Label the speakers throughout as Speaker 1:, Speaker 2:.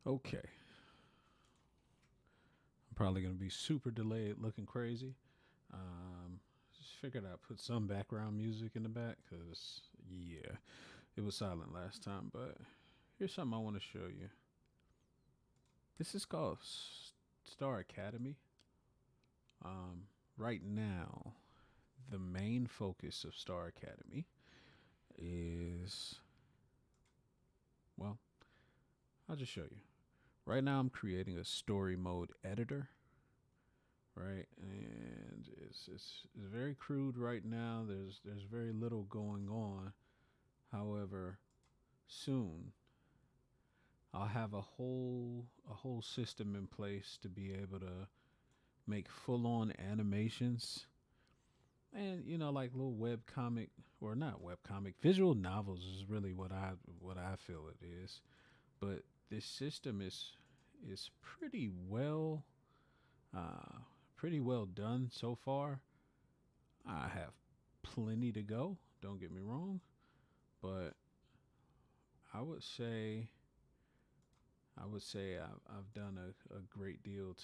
Speaker 1: Okay. I'm probably going to be super delayed looking crazy. Um, just figured I'd put some background music in the back because, yeah, it was silent last time. But here's something I want to show you. This is called Star Academy. Um, right now, the main focus of Star Academy is, well, I'll just show you. Right now, I'm creating a story mode editor, right? And it's very crude right now. There's very little going on. However, soon I'll have a whole system in place to be able to make full on animations and like little web comic, or not web comic, visual novels is really what I feel it is. But this system is uh pretty well done so far. I have plenty to go, don't get me wrong, but I would say I've done a great deal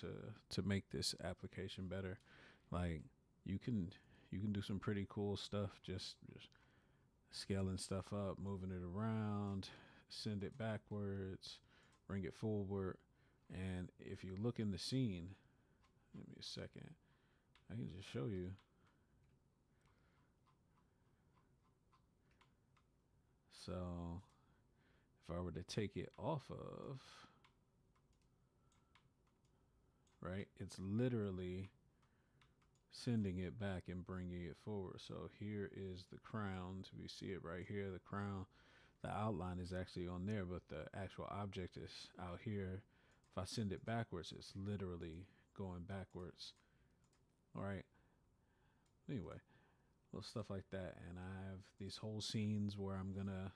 Speaker 1: to make this application better. Like you can you can do some pretty cool stuff, just scaling stuff up, moving it around, send it backwards, bring it forward. And if you look in the scene, give me a second, I can just show you. So if I were to take it off of, right, it's literally sending it back and bringing it forward. So here is the crown. We see it right here. The crown, the outline is actually on there, but the actual object is out here. If I send it backwards, it's literally going backwards. All right. Anyway, little stuff like that, and I have these whole scenes where I'm gonna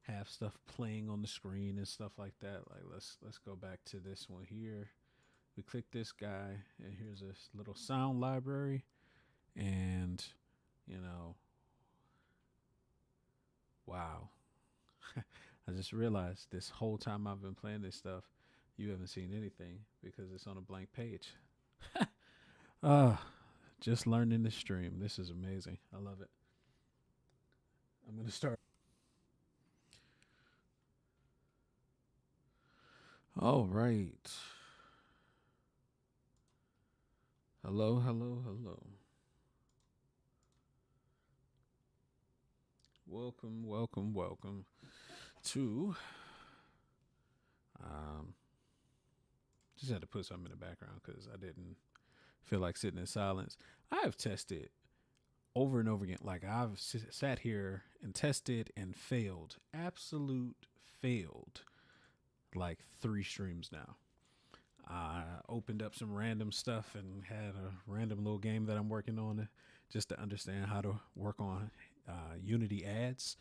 Speaker 1: have stuff playing on the screen and stuff like that. Like let's go back to this one here. We click this guy, and here's this little sound library, and you know, wow. I just realized this whole time I've been playing this stuff, you haven't seen anything because it's on a blank page. Ah, just learning the stream. This is amazing. I love it. I'm gonna start. All right. Hello, hello, hello. Welcome, welcome, welcome to. Um, just had to put something in the background because I didn't feel like sitting in silence. I have tested over and over again. Like I've sat here and tested and failed, absolute failed, like three streams now. I opened up some random stuff and had a random little game that I'm working on just to understand how to work on Unity ads.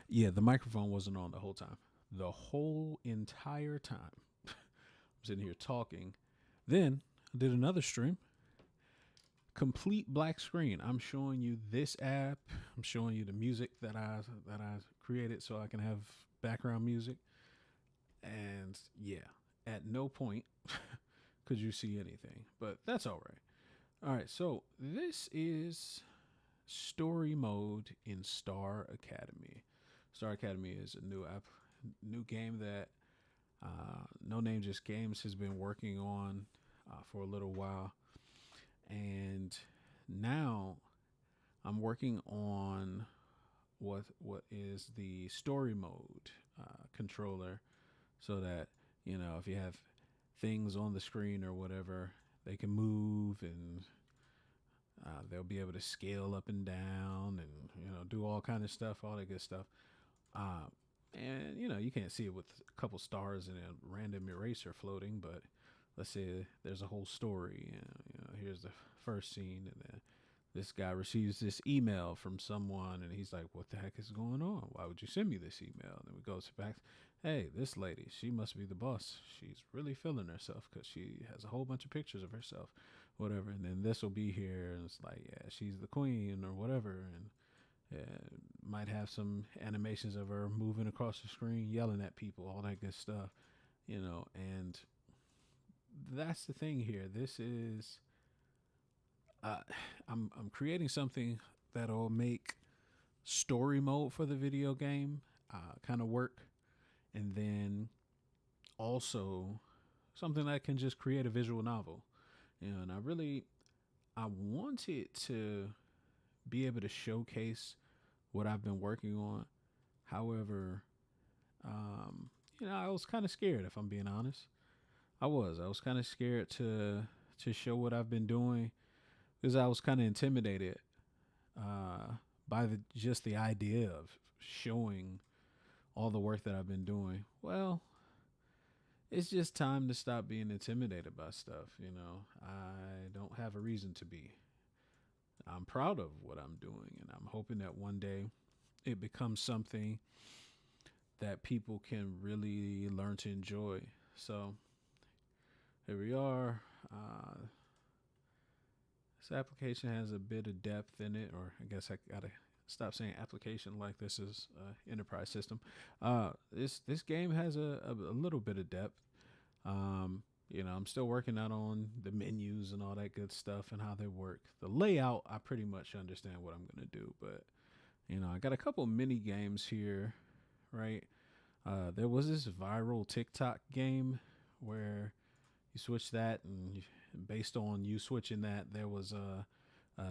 Speaker 1: Yeah, the microphone wasn't on the whole time. The whole entire time. I'm sitting here talking. Then I did another stream, complete black screen. I'm showing you this app. I'm showing you the music that I created so I can have background music. And yeah, at no point could you see anything, but that's all right. All right, so this is story mode in Star Academy. Star Academy is a new game that No Name Just Games has been working on for a little while, and now I'm working on what is the story mode controller, so that if you have things on the screen or whatever, they can move and they'll be able to scale up and down and do all kind of stuff, all that good stuff. Uh, and you can't see it with a couple stars and a random eraser floating, but let's say there's a whole story. And, here's the first scene, and then this guy receives this email from someone, and he's like, "What the heck is going on? Why would you send me this email?" And then we go back. Hey, this lady, she must be the boss. She's really feeling herself because she has a whole bunch of pictures of herself, whatever. And then this will be here, and it's like, yeah, she's the queen or whatever, and might have some animations of her moving across the screen, yelling at people, all that good stuff. And that's the thing here. This is uh, I'm creating something that'll make story mode for the video game kind of work, and then also something that can just create a visual novel. And I wanted to be able to showcase what I've been working on. However, I was kind of scared, if I'm being honest. I was kind of scared to show what I've been doing because I was kind of intimidated by the idea of showing all the work that I've been doing. Well, it's just time to stop being intimidated by stuff. I don't have a reason to be. I'm proud of what I'm doing, and I'm hoping that one day it becomes something that people can really learn to enjoy. So here we are. This application has a bit of depth in it, or I guess I gotta stop saying application like this is enterprise system. This game has a little bit of depth. I'm still working out on the menus and all that good stuff and how they work. The layout, I pretty much understand what I'm gonna do, but I got a couple mini games here, right? There was this viral TikTok game where you switch that, and based on you switching that, there was a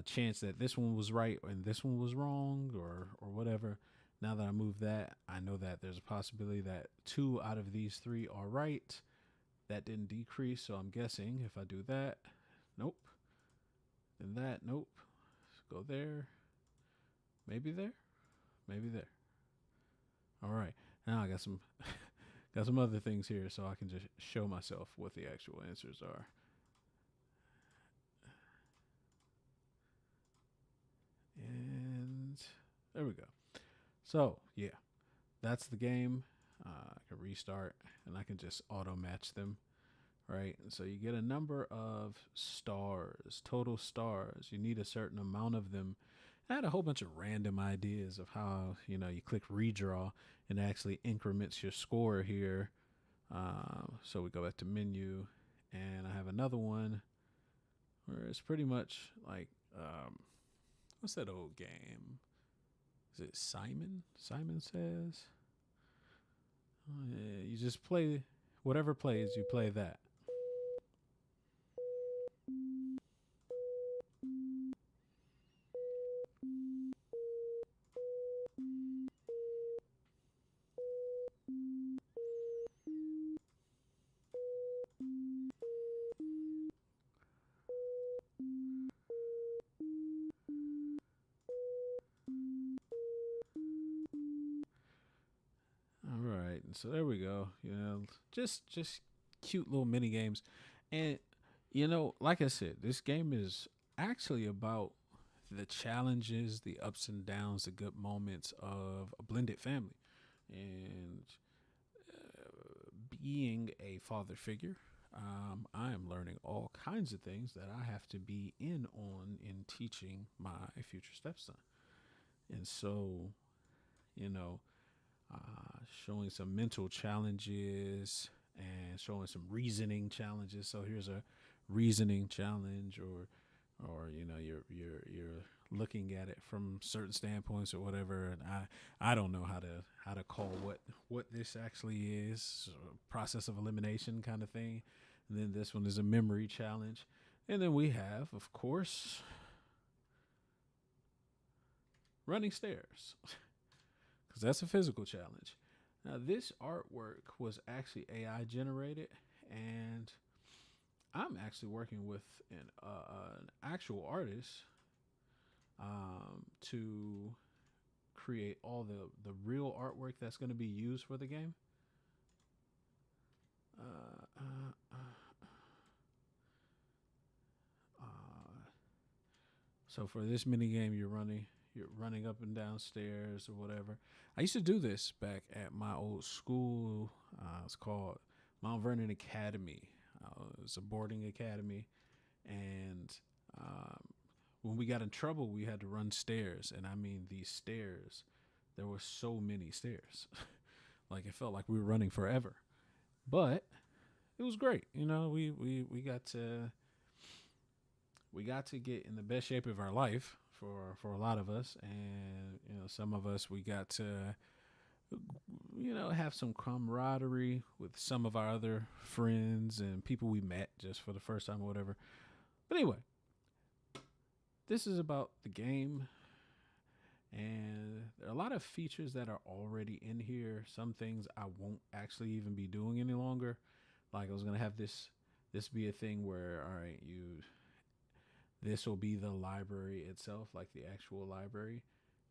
Speaker 1: chance that this one was right and this one was wrong, or whatever. Now that I moved that, I know that there's a possibility that two out of these three are right. That didn't decrease, so I'm guessing if I do that, nope. Then that, nope. Go there. Maybe there. Maybe there. All right. Now I got some got some other things here so I can just show myself what the actual answers are. And there we go. So, yeah, that's the game. I can restart and I can just auto match them, right? So you get a number of stars, total stars. You need a certain amount of them. I had a whole bunch of random ideas of how, you click redraw and it actually increments your score here. So we go back to menu, and I have another one where it's pretty much like, what's that old game? Is it Simon? Simon Says? Yeah, you just play whatever plays, you play that. All right, and so there we go. Just cute little mini games, and like I said, this game is actually about the challenges, the ups and downs, the good moments of a blended family, and being a father figure. I am learning all kinds of things that I have to be in on in teaching my future stepson, and so you know showing some mental challenges and showing some reasoning challenges. So here's a reasoning challenge, or you're looking at it from certain standpoints or whatever. And I don't know how to call what this actually is. Process of elimination kind of thing. And then this one is a memory challenge. And then we have, of course, running stairs, because that's a physical challenge. Now, this artwork was actually AI generated, and I'm actually working with an actual artist to create all the real artwork that's going to be used for the game. Uh, uh, uh, uh, so for this mini game, you're running up and down stairs or whatever. I used to do this back at my old school. It's called Mount Vernon Academy. It was a boarding academy, and um, when we got in trouble, we had to run stairs. And I mean, these stairs, there were so many stairs. Like, it felt like we were running forever. But it was great. You know, we got to get in the best shape of our life for a lot of us, and you know, some of us we got to have some camaraderie with some of our other friends and people we met just for the first time or whatever. But anyway, this is about the game, and there are a lot of features that are already in here. Some things I won't actually even be doing any longer. Like I was gonna have this be a thing where, all right, this will be the library itself, like the actual library,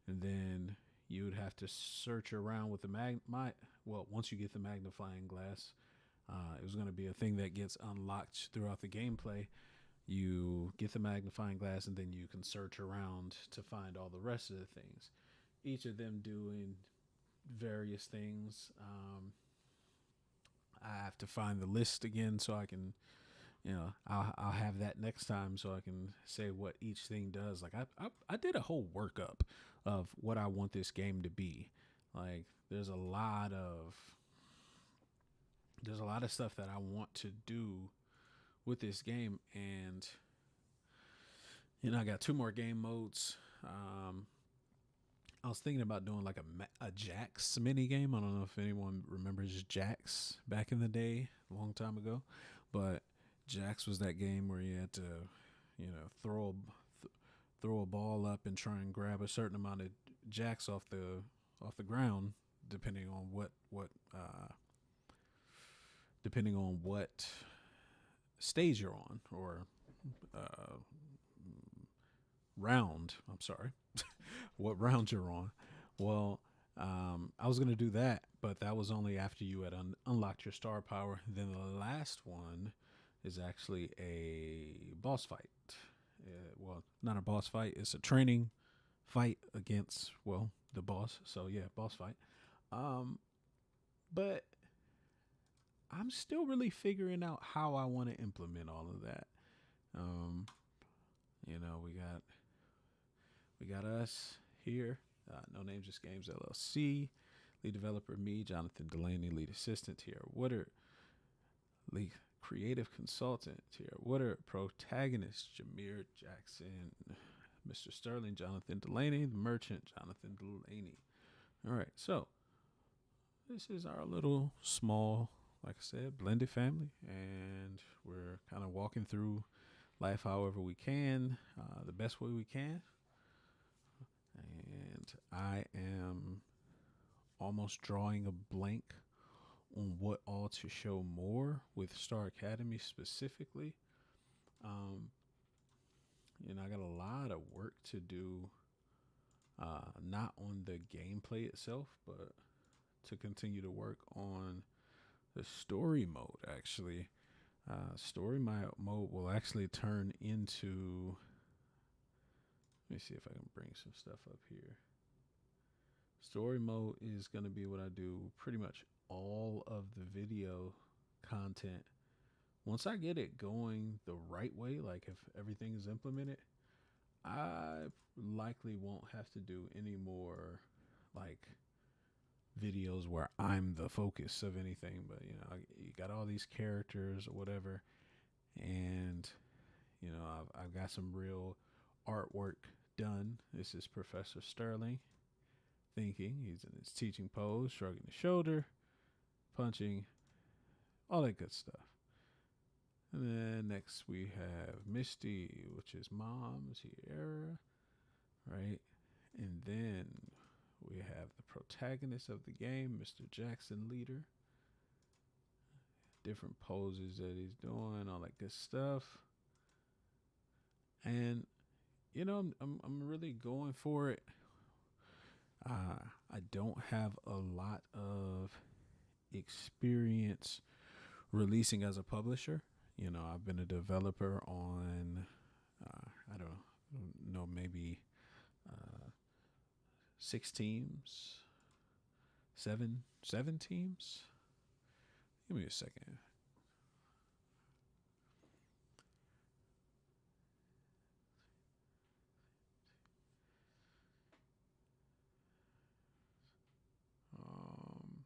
Speaker 1: and then you would have to search around with the once you get the magnifying glass, it was going to be a thing that gets unlocked throughout the gameplay. You get the magnifying glass, and then you can search around to find all the rest of the things. Each of them doing various things. I have to find the list again so I can, I'll have that next time so I can say what each thing does. Like I did a whole workup of what I want this game to be. Like there's a lot of stuff that I want to do with this game, and I got two more game modes. I was thinking about doing like a Jax mini game. I don't know if anyone remembers Jax back in the day, a long time ago, but Jax was that game where you had to, throw a ball up and try and grab a certain amount of Jacks off the ground, depending on what stage you're on, or uh, round. I'm sorry, what round you're on. Well, I was gonna do that, but that was only after you had unlocked your star power. Then the last one is actually a boss fight. Well, not a boss fight. It's a training fight against, the boss. So yeah, boss fight. Um, but I'm still really figuring out how I want to implement all of that. Um, we got us here. No Names, Just Games LLC. Lead developer me, Jonathan Delaney. Lead assistant here. Woodard. Lead creative consultant here. Woodard. Protagonist Jameer Jackson. Mr. Sterling, Jonathan Delaney. The merchant, Jonathan Delaney. All right, so this is our little small, like I said, blended family, and we're kind of walking through life however we can, the best way we can. And I am almost drawing a blank on what all to show more with Star Academy specifically. Um, I got a lot of work to do, not on the gameplay itself, but to continue to work on the story mode. Actually, story mode will actually turn into. Let me see if I can bring some stuff up here. Story mode is going to be what I do pretty much all of the video content. Once I get it going the right way, like if everything is implemented, I likely won't have to do any more like videos where I'm the focus of anything. But you got all these characters or whatever, and I've got some real artwork done. This is Professor Sterling thinking. He's in his teaching pose, shrugging his shoulder, punching, all that good stuff. And then next we have Misty, which is mom's Heeere, right? And then we have the protagonist of the game, Mr. Jaxon Leader. Different poses that he's doing, all that good stuff. And I'm really going for it. I don't have a lot of experience releasing as a publisher. I've been a developer on, I don't know, maybe 6 teams, seven teams. Give me a second. Um,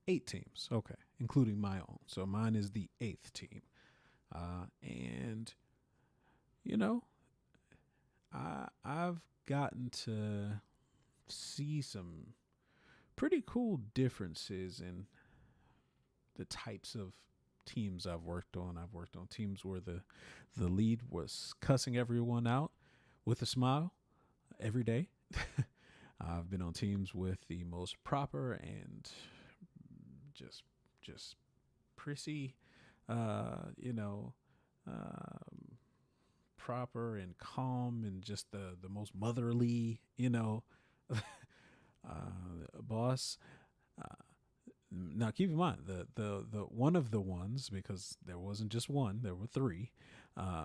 Speaker 1: 8 teams. Okay, including my own. So mine is the eighth team. And, you know, I've gotten to see some pretty cool differences in the types of teams I've worked on. I've worked on teams where the lead was cussing everyone out with a smile every day. I've been on teams with the most proper and just just prissy, you know, um, proper and calm and just the most motherly, boss. Uh, Now, keep in mind the one of the ones, because there wasn't just one, there were three,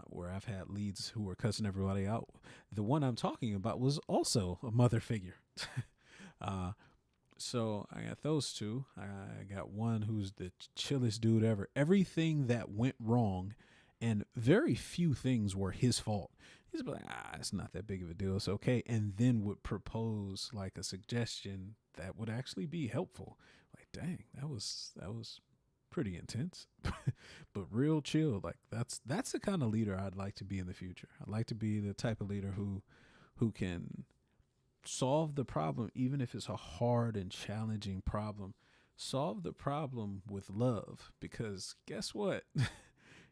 Speaker 1: where I've had leads who were cussing everybody out. The one I'm talking about was also a mother figure. uh, so I got those two. I got one who's the chillest dude ever. Everything that went wrong, and very few things were his fault. He's like, it's not that big of a deal. It's okay. And then would propose like a suggestion that would actually be helpful. Like, dang, that was pretty intense, but real chill. Like that's the kind of leader I'd like to be in the future. I'd like to be the type of leader who can solve the problem, even if it's a hard and challenging problem. Solve the problem with love, because guess what?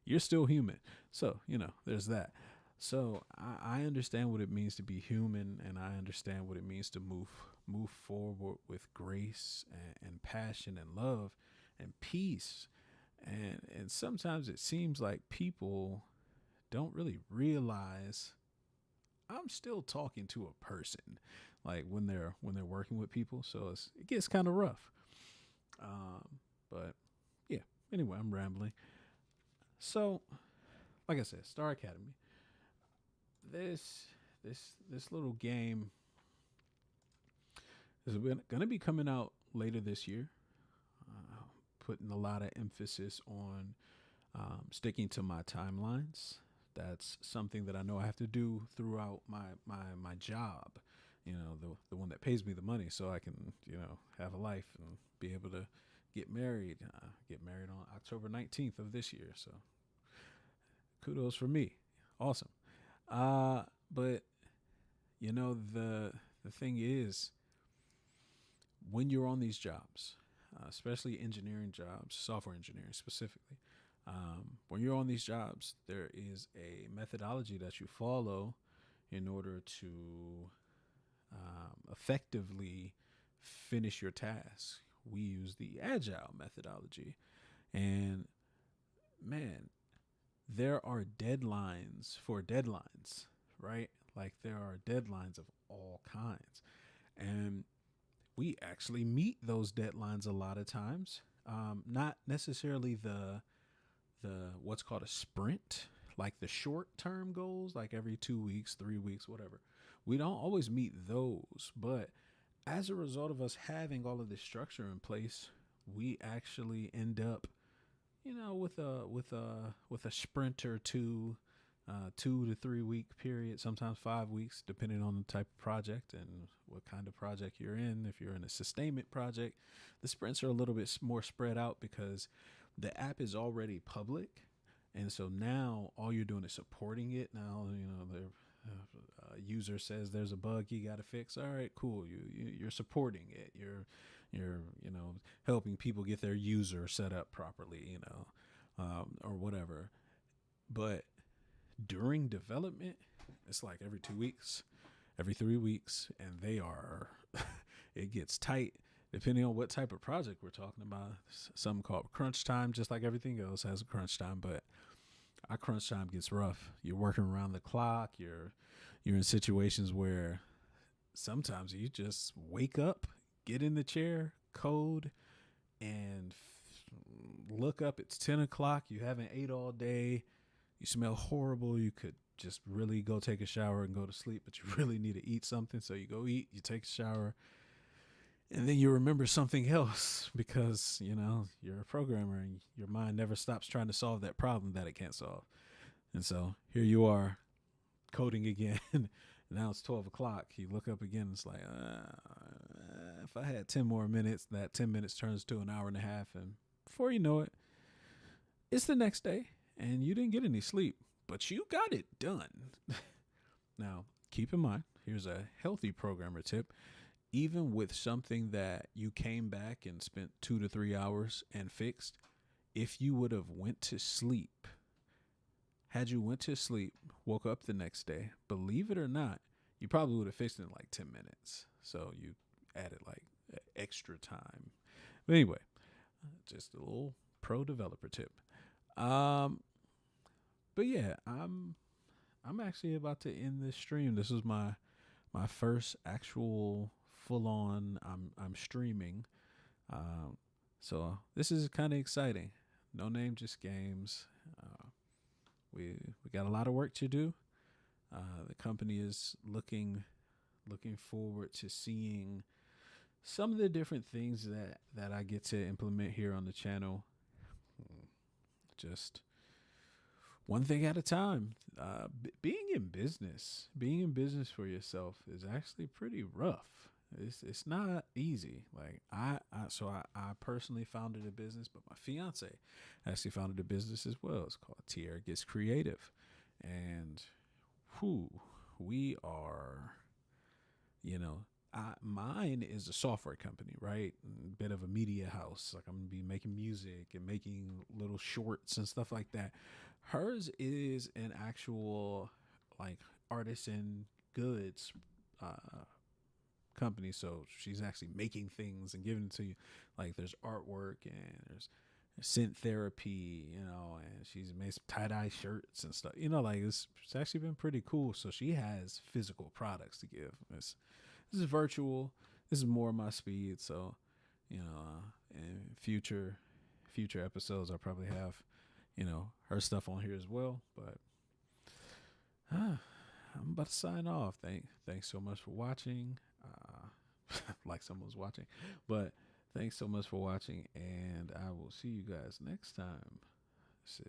Speaker 1: You're still human. So, there's that. So I understand what it means to be human, and I understand what it means to move forward with grace and passion and love and peace. And sometimes it seems like people don't really realize I'm still talking to a person, like when they're working with people. So it gets kind of rough. But yeah. Anyway, I'm rambling. So, like I said, Star Academy. This this little game is going to be coming out later this year. Uh, Putting a lot of emphasis on sticking to my timelines. That's something that I know I have to do throughout my job. The one that pays me the money, so I can have a life and be able to get married. Get married on October 19th of this year. So kudos for me. Awesome. But the thing is, when you're on these jobs, especially engineering jobs, software engineering specifically, when you're on these jobs, there is a methodology that you follow in order to effectively finish your task. We use the agile methodology, and man, there are deadlines for deadlines, right? Like there are deadlines of all kinds. And we actually meet those deadlines a lot of times. Not necessarily the what's called a sprint, like the short term goals, like every 2 weeks, 3 weeks, whatever. We don't always meet those, but as a result of us having all of this structure in place, we actually end up with a sprint or two, 2 to 3 week period, sometimes 5 weeks, depending on the type of project and what kind of project you're in. If you're in a sustainment project, the sprints are a little bit more spread out because the app is already public, and so now all you're doing is supporting it. Now the user says there's a bug you got to fix. All right, cool. You're supporting it. You're helping people get their user set up properly, or whatever. But during development, it's like every 2 weeks, every 3 weeks, and they are it gets tight depending on what type of project we're talking about. Something called crunch time, just like everything else has a crunch time, but our crunch time gets rough. You're working around the clock. You're in situations where sometimes you just wake up, get in the chair, code, and look up. It's 10 o'clock. You haven't ate all day. You smell horrible. You could just really go take a shower and go to sleep, but you really need to eat something. So you go eat, you take a shower, and then you remember something else because, you're a programmer and your mind never stops trying to solve that problem that it can't solve. And so here you are coding again. Now it's 12 o'clock. You look up again. It's like, if I had 10 more minutes, that 10 minutes turns to an hour and a half, and before you know it, it's the next day and you didn't get any sleep, but you got it done. Now, keep in mind, here's a healthy programmer tip. Even with something that you came back and spent 2 to 3 hours and fixed, if you would have went to sleep, had you went to sleep, woke up the next day, believe it or not, you probably would have fixed it in like 10 minutes. So you added like extra time. But anyway, just a little pro developer tip. Um, but yeah, I'm actually about to end this stream. This was my first actual full on. I'm streaming. Um, so this is kind of exciting. No name, just games. We got a lot of work to do. The company is looking forward to seeing some of the different things that I get to implement here on the channel. Just one thing at a time. Being in business for yourself is actually pretty rough. It's not easy. Like I personally founded a business, but my fiance actually founded a business as well. It's called Heeere Gets Creative, and we are, you know, mine is a software company, right? A bit of a media house. Like I'm gonna be making music and making little shorts and stuff like that. Hers is an actual like artisan goods company. So she's actually making things and giving it to you. Like there's artwork and there's scent therapy, and she's made some tie-dye shirts and stuff. Like it's actually been pretty cool. So she has physical products to give. This is virtual. This is more my speed. So, in future episodes, I'll probably have, her stuff on here as well. But I'm about to sign off. Thanks so much for watching. Like someone's watching, but thanks so much for watching, and I will see you guys next time. This